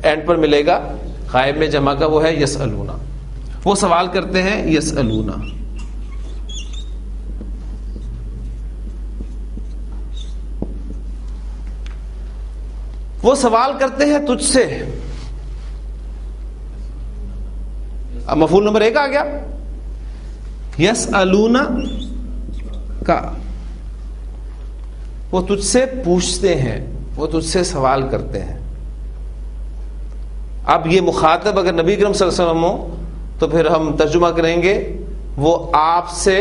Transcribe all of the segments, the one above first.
And پر ملے گا غائب میں جمع کا وہ ہے یسألون. وہ سوال کرتے ہیں یسألون. وہ سوال کرتے ہیں تجھ سے. اب مفعول نمبر 1 آ گیا یسألون کا. وہ تجھ سے پوچھتے ہیں, وہ تجھ سے سوال کرتے ہیں. اب یہ مخاطب اگر نبی کریم صلی اللہ علیہ وسلم ہو تو پھر ہم ترجمہ کریں گے وہ آپ سے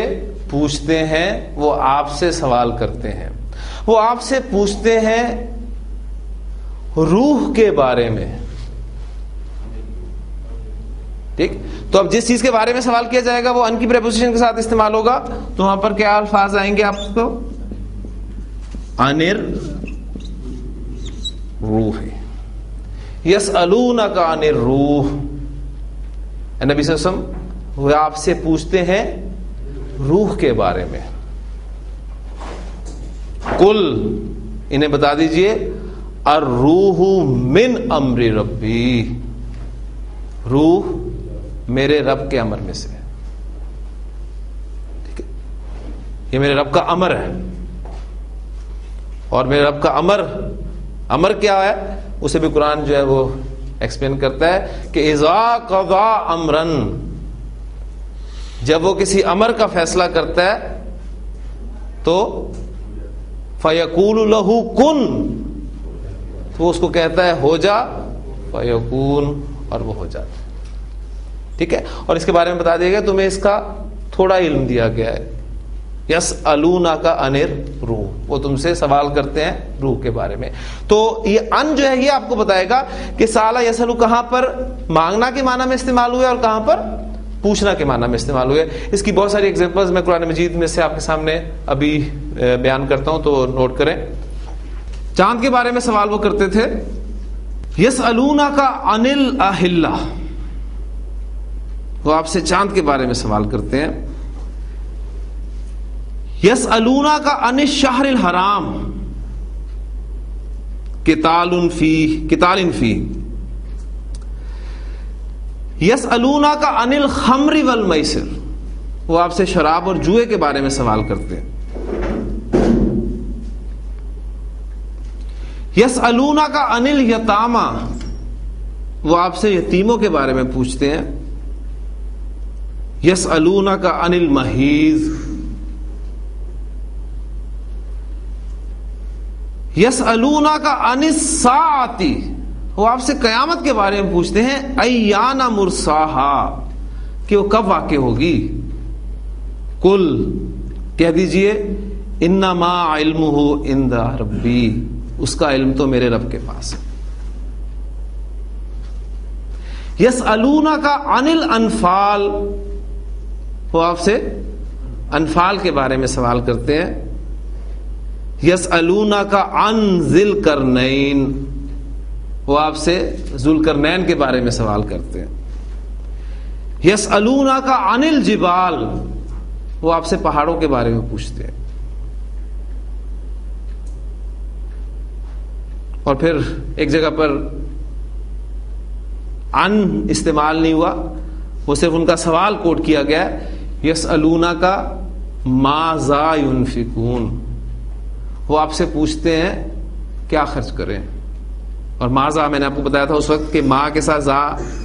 پوچھتے ہیں, وہ آپ سے سوال کرتے ہیں. وہ آپ سے پوچھتے ہیں روح کے بارے میں. ٹھیک, تو اب جس چیز کے بارے میں سوال کیا جائے گا وہ ان کی پریپوزیشن کے ساتھ استعمال ہوگا. تو وہاں پر کیا الفاظ آئیں گے آپ کو؟ انر روح. یسألونک عن الروح. نبی صلی اللہ علیہ وسلم وہ آپ سے پوچھتے ہیں روح کے بارے میں. قل انہیں بتا دیجئے الروح من امر ربی. روح میرے رب کے امر میں سے. ٹھیک ہے, یہ میرے رب کا امر ہے. اور میرے رب کا امر کیا ہے اسے بھی قرآن جو ہے وہ ایکسپلین کرتا ہے کہ اذا قضا امرن, جب وہ کسی امر کا فیصلہ کرتا ہے تو فیقول لہ کن, تو اس کو کہتا ہے ہو جا, فیکون, اور وہ ہو جاتا ہے. ٹھیک ہے, اور اس کے بارے میں بتا دیا گیا تمہیں اس کا تھوڑا علم دیا گیا ہے. یسألونک عن الروح, وہ تم سے سوال کرتے ہیں روح کے بارے میں. تو یہ ان جو ہے یہ آپ کو بتائے گا کہ سالہ یسألو کہاں پر مانگنا کے معنی میں استعمال ہوا ہے اور کہاں پر پوچھنا کے معنی میں استعمال ہوئے. اس کی بہت ساری ایگزامپلز میں قرآن مجید میں سے آپ کے سامنے ابھی بیان کرتا ہوں, تو نوٹ کریں. چاند کے بارے میں سوال وہ کرتے تھے یسألونک عن الاہلہ, وہ آپ سے چاند کے بارے میں سوال کرتے ہیں. یسألونک عن الشہر الحرام قتال فیہ. یسألونک عن الخمر والمیسر, وہ آپ سے شراب اور جوئے کے بارے میں سوال کرتے ہیں. یسألونک عن الیتامی, وہ آپ سے یتیموں کے بارے میں پوچھتے ہیں. یسألونک عن المحیض. یسألونک عن الساعۃ, وہ آپ سے قیامت کے بارے میں پوچھتے ہیں. ایان مرساہا, کہ وہ کب واقع ہوگی. قل, کہہ دیجئے انما علمہ عند ربی, اس کا علم تو میرے رب کے پاس ہے. یسألونک عن الانفال, وہ آپ سے انفال کے بارے میں سوال کرتے ہیں. یسألونک عن ذی القرنین, وہ آپ سے ذوالقرنین کے بارے میں سوال کرتے ہیں. یسألونک عن الجبال, وہ آپ سے پہاڑوں کے بارے میں پوچھتے ہیں. اور پھر ایک جگہ پر ان استعمال نہیں ہوا, وہ صرف ان کا سوال کوٹ کیا گیا. یسألونک ماذا ينفقون, وہ آپ سے پوچھتے ہیں کیا خرچ کریں. اور ماذا میں نے آپ کو بتایا تھا اس وقت کہ ماں کے ساتھ زا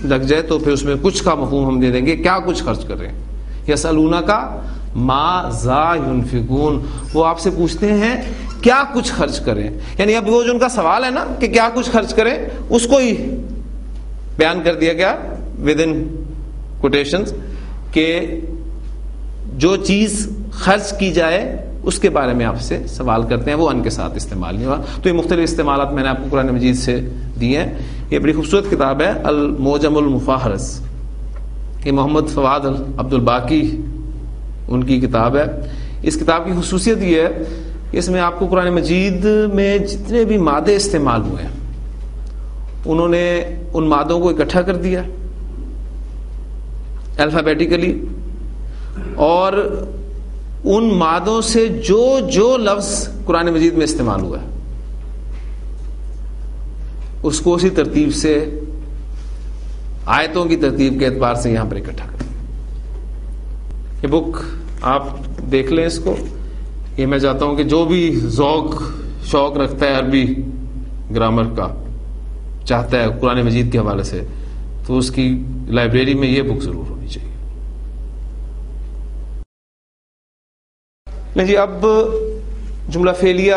لگ جائے تو پھر اس میں کچھ کا مفہوم ہم دے دیں گے, کیا کچھ خرچ کریں. یسألونک ماذا ينفقون, وہ آپ سے پوچھتے ہیں کیا کچھ خرچ کریں. یعنی اب وہ جو ان کا سوال ہے نا کہ کیا کچھ خرچ کریں, اس کو ہی بیان کر دیا گیا ود ان کوٹیشنز کہ جو چیز خرچ کی جائے اس کے بارے میں آپ سے سوال کرتے ہیں, وہ ان کے ساتھ استعمال نہیں ہوا. تو یہ مختلف استعمالات میں نے آپ کو قرآن مجید سے دی ہیں. یہ بڑی خوبصورت کتاب ہے المعجم المفاہرس, یہ محمد فواد عبد الباقی ان کی کتاب ہے. اس کتاب کی خصوصیت یہ ہے کہ اس میں آپ کو قرآن مجید میں جتنے بھی مادے استعمال ہوئے ہیں انہوں نے ان مادوں کو اکٹھا کر دیا الفابیٹیکلی, اور ان مادوں سے جو جو لفظ قرآن مجید میں استعمال ہوا ہے اس کو اسی ترتیب سے آیتوں کی ترتیب کے اعتبار سے یہاں پر اکٹھا کریں. یہ بک آپ دیکھ لیں اس کو. یہ میں چاہتا ہوں کہ جو بھی ذوق شوق رکھتا ہے عربی گرامر کا، چاہتا ہے قرآن مجید کے حوالے سے، تو اس کی لائبریری میں یہ بک ضرور ہونی چاہیے. نہیں جی، اب جملہ فعلیہ،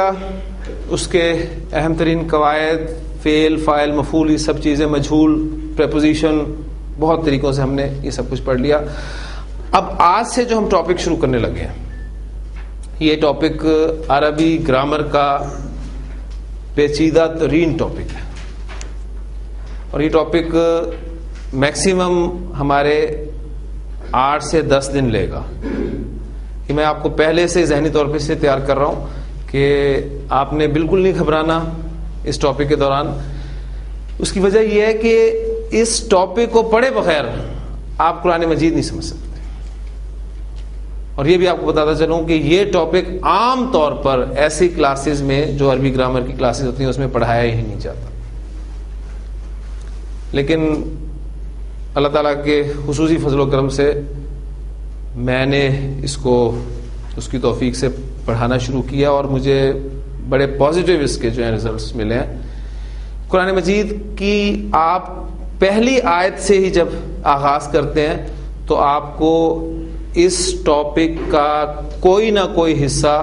اس کے اہم ترین قواعد، فعل، فاعل، مفعول، یہ سب چیزیں، مجہول، پریپوزیشن، بہت طریقوں سے ہم نے یہ سب کچھ پڑھ لیا. اب آج سے جو ہم ٹاپک شروع کرنے لگے ہیں، یہ ٹاپک عربی گرامر کا پیچیدہ ترین ٹاپک ہے، اور یہ ٹاپک میکسیمم ہمارے 8 سے 10 دن لے گا. کہ میں آپ کو پہلے سے ذہنی طور پہ سے تیار کر رہا ہوں کہ آپ نے بالکل نہیں گھبرانا اس ٹاپک کے دوران. اس کی وجہ یہ ہے کہ اس ٹاپک کو پڑھے بغیر آپ قرآن مجید نہیں سمجھ سکتے. اور یہ بھی آپ کو بتاتا چلوں کہ یہ ٹاپک عام طور پر ایسی کلاسز میں جو عربی گرامر کی کلاسز ہوتی ہیں اس میں پڑھایا ہی نہیں جاتا. لیکن اللہ تعالیٰ کے خصوصی فضل و کرم سے میں نے اس کو اس کی توفیق سے پڑھانا شروع کیا، اور مجھے بڑے پازیٹیو اس کے جو ہیں ریزلٹس ملے ہیں. قرآن مجید کی آپ پہلی آیت سے ہی جب آغاز کرتے ہیں تو آپ کو اس ٹاپک کا کوئی نہ کوئی حصہ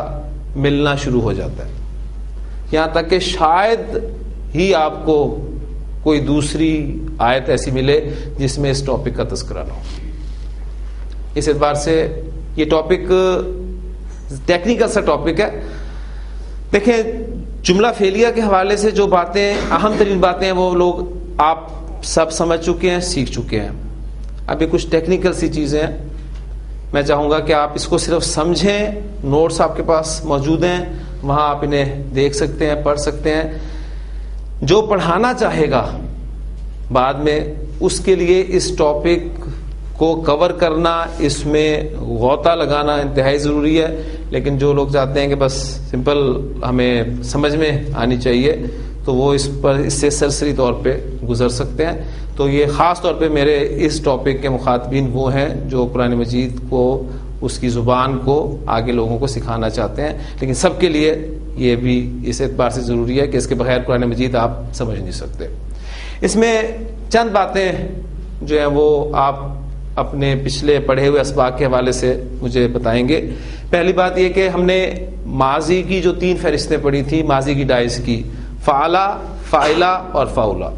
ملنا شروع ہو جاتا ہے، یہاں تک کہ شاید ہی آپ کو کوئی دوسری آیت ایسی ملے جس میں اس ٹاپک کا تذکرہ نہ ہو. اس اعتبار سے یہ ٹاپک ٹیکنیکل سا ٹاپک ہے. دیکھیں، جملہ فعلیہ کے حوالے سے جو باتیں، اہم ترین باتیں ہیں، وہ لوگ آپ سب سمجھ چکے ہیں، سیکھ چکے ہیں. ابھی کچھ ٹیکنیکل سی چیزیں ہیں، میں چاہوں گا کہ آپ اس کو صرف سمجھیں. نوٹس آپ کے پاس موجود ہیں، وہاں آپ انہیں دیکھ سکتے ہیں، پڑھ سکتے ہیں. جو پڑھانا چاہے گا بعد میں، اس کے لیے اس ٹاپک کو کور کرنا، اس میں غوطہ لگانا انتہائی ضروری ہے. لیکن جو لوگ چاہتے ہیں کہ بس سمپل ہمیں سمجھ میں آنی چاہیے، تو وہ اس سے سرسری طور پہ گزر سکتے ہیں. تو یہ خاص طور پہ میرے اس ٹاپک کے مخاطبین وہ ہیں جو قرآن مجید کو، اس کی زبان کو آگے لوگوں کو سکھانا چاہتے ہیں. لیکن سب کے لیے یہ بھی اس اعتبار سے ضروری ہے کہ اس کے بغیر قرآن مجید آپ سمجھ نہیں سکتے. اس میں چند باتیں جو ہیں وہ آپ اپنے پچھلے پڑھے ہوئے اسباق کے حوالے سے مجھے بتائیں گے. پہلی بات یہ کہ ہم نے ماضی کی جو 3 فہرستیں پڑھی تھی، ماضی کی ڈائز کی، فعلا، فاعلا اور فاولا،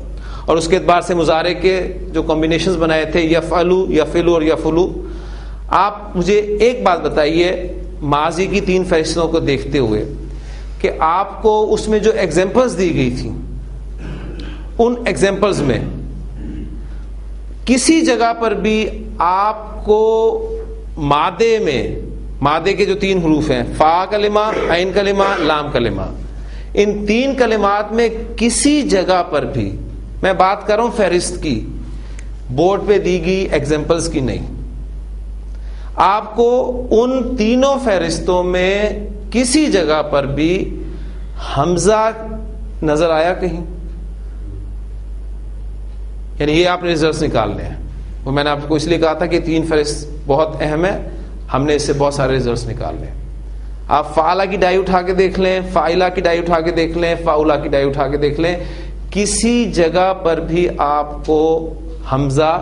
اور اس کے اعتبار سے مضارع کے جو کمبینیشنز بنائے تھے، یفعلو، یفعلو اور یفعلو. آپ مجھے ایک بات بتائیے ماضی کی 3 فہرستوں کو دیکھتے ہوئے کہ آپ کو اس میں جو ایگزامپلز دی گئی تھیں، ان ایگزامپلز میں کسی جگہ پر بھی آپ کو مادے میں، مادے کے جو 3 حروف ہیں، فا کلمہ، عین کلمہ، لام کلمہ، ان 3 کلمات میں کسی جگہ پر بھی، میں بات کر رہا ہوں فہرست کی، بورڈ پہ دی گئی ایگزامپلز کی نہیں، آپ کو ان تینوں فہرستوں میں کسی جگہ پر بھی حمزہ نظر آیا کہیں؟ یعنی یہ آپ نے ریزلٹس نکالنے ہیں. وہ میں نے آپ کو اس لیے کہا تھا کہ 3 فہرست بہت اہم ہے، ہم نے اس سے بہت سارے ریزلٹس نکالنے ہیں. آپ فعلا کی ڈائی اٹھا کے دیکھ لیں، فاعلا کی ڈائی اٹھا کے دیکھ لیں، فاولا کی ڈائی اٹھا کے دیکھ لیں، کسی جگہ پر بھی آپ کو حمزہ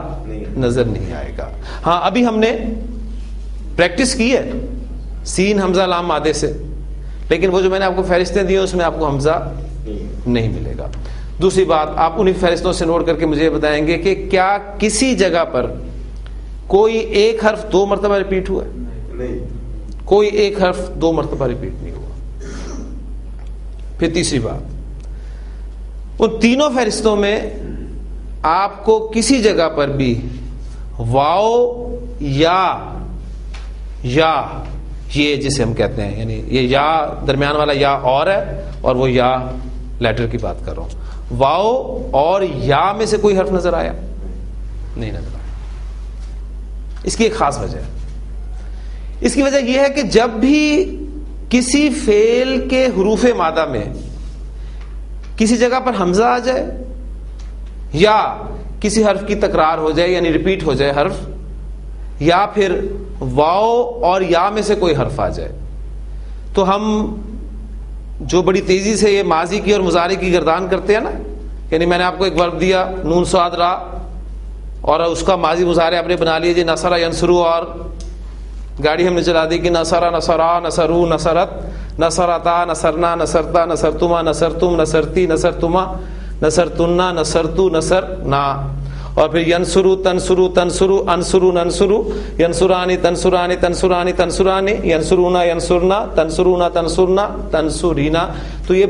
نظر نہیں آئے گا. ہاں، ابھی ہم نے پریکٹس کی ہے سین حمزہ لام مادے سے، لیکن وہ جو میں نے آپ کو فہرستیں دی ہیں اس میں آپ کو حمزہ نہیں ملے گا. دوسری بات، آپ انہی فہرستوں سے نوٹ کر کے مجھے بتائیں گے کہ کیا کسی جگہ پر کوئی ایک حرف 2 مرتبہ ریپیٹ ہوا ہے؟ نہیں، کوئی ایک حرف 2 مرتبہ ریپیٹ نہیں ہوا. پھر تیسری بات، ان تینوں فہرستوں میں آپ کو کسی جگہ پر بھی واو یا یہ جسے ہم کہتے ہیں، یعنی یہ یا درمیان والا یا اور ہے، اور وہ یا لیٹر کی بات کر رہا ہوں، واو اور یا میں سے کوئی حرف نظر آیا؟ نہیں نظر آیا. اس کی ایک خاص وجہ ہے. اس کی وجہ یہ ہے کہ جب بھی کسی فعل کے حروف مادہ میں کسی جگہ پر حمزہ آ جائے یا کسی حرف کی تکرار ہو جائے یعنی ریپیٹ ہو جائے حرف, یا پھر واو اور یا میں سے کوئی حرف آ جائے, تو ہم جو بڑی تیزی سے یہ ماضی کی اور مضارع کی گردان کرتے ہیں نا, یعنی میں نے آپ کو ایک ورب دیا نون صاد را, اور اس کا ماضی مضارع آپ نے بنا لیا جی نصرہ ینصرو, اور گاڑی ہم نے چلا دی کہ نصرہ نصرا نصرو نصرت نصرتا نصرنا نصرتا نصرتما نصرتم نصرتی نصرتما نصرتنا نصرتو نصرنا, اور پھر ینصرو تنصرو تنصرو انصرو ننصرو ینصرانی تنصرانی تنصرانی تنصرانی ینصرونا ینصرنا تنصرونا تنصرنا تنصرینا. تو یہ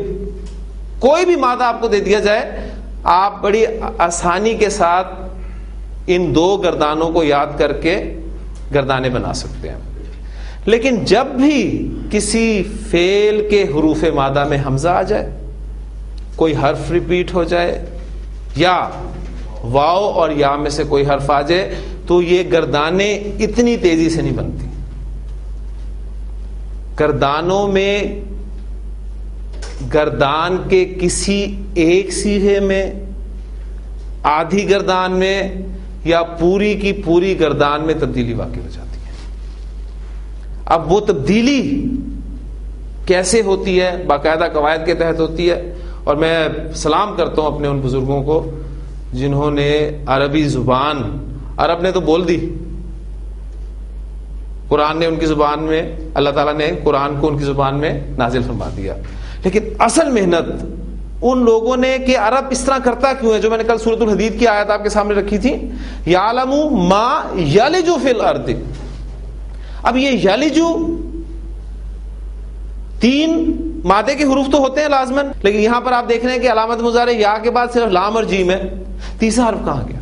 کوئی بھی مادہ آپ کو دے دیا جائے, آپ بڑی آسانی کے ساتھ ان دو گردانوں کو یاد کر کے گردانے بنا سکتے ہیں. لیکن جب بھی کسی فعل کے حروف مادہ میں حمزہ آ جائے, کوئی حرف ریپیٹ ہو جائے, یا واو اور یا میں سے کوئی حرف آ جائے, تو یہ گردانیں اتنی تیزی سے نہیں بنتی. گردانوں میں گردان کے کسی ایک صیغے میں, آدھی گردان میں, یا پوری کی پوری گردان میں تبدیلی واقع ہو جاتی ہے. اب وہ تبدیلی کیسے ہوتی ہے؟ باقاعدہ قواعد کے تحت ہوتی ہے, اور میں سلام کرتا ہوں اپنے ان بزرگوں کو جنہوں نے عربی زبان, عرب نے تو بول دی, قرآن نے ان کی زبان میں, اللہ تعالیٰ نے قرآن کو ان کی زبان میں نازل فرما دیا, لیکن اصل محنت ان لوگوں نے کہ عرب اس طرح کرتا کیوں ہے, جو میں نے کل سورۃ الحدید کی آیت آپ کے سامنے رکھی تھی, یعلم ما یلج فی الارض. اب یہ یلج تین مادے کے حروف تو ہوتے ہیں لازماً, لیکن یہاں پر آپ دیکھ رہے ہیں کہ علامت مضارع یا کے بعد صرف لام اور جیم ہے. تیسرا حرف کہاں گیا؟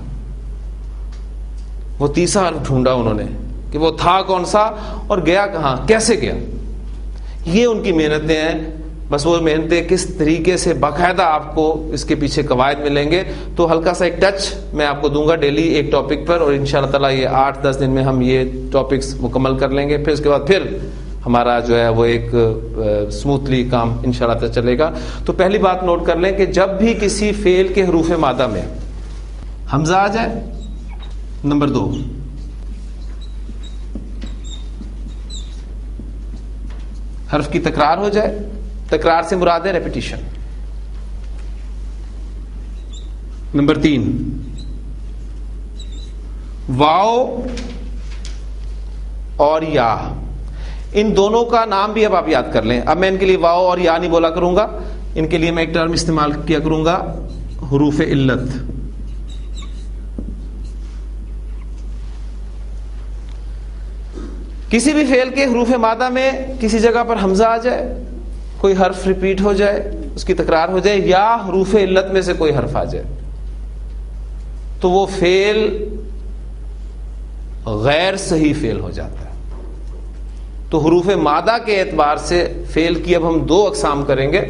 وہ تیسرا حرف ڈھونڈا انہوں نے کہ وہ تھا کون سا اور گیا کہاں, کیسے گیا. یہ ان کی محنتیں ہیں. بس وہ محنتیں کس طریقے سے باقاعدہ آپ کو اس کے پیچھے قواعد ملیں گے. تو ہلکا سا ایک ٹچ میں آپ کو دوں گا ڈیلی ایک ٹاپک پر, اور انشاءاللہ تعالیٰ یہ 8-10 دن میں ہم یہ ٹاپکس مکمل کر لیں گے. پھر اس کے بعد پھر ہمارا جو ہے وہ ایک سموتھلی کام انشاءاللہ تعالیٰ چلے گا. تو پہلی بات نوٹ کر لیں کہ جب بھی کسی فعل کے حروف مادہ میں حمزہ آ جائے, نمبر 2 حرف کی تکرار ہو جائے, تکرار سے مراد ہے ریپیٹیشن. نمبر 3 واو اور یا, ان دونوں کا نام بھی اب آپ یاد کر لیں. اب میں ان کے لیے واو اور یا نہیں بولا کروں گا, ان کے لیے میں ایک ٹرم استعمال کیا کروں گا, حروف علت. کسی بھی فعل کے حروف مادہ میں کسی جگہ پر حمزہ آ جائے, کوئی حرف ریپیٹ ہو جائے, اس کی تکرار ہو جائے, یا حروف علت میں سے کوئی حرف آ جائے, تو وہ فعل غیر صحیح فعل ہو جاتا ہے. تو حروف مادہ کے اعتبار سے فعل کی اب ہم 2 اقسام کریں گے.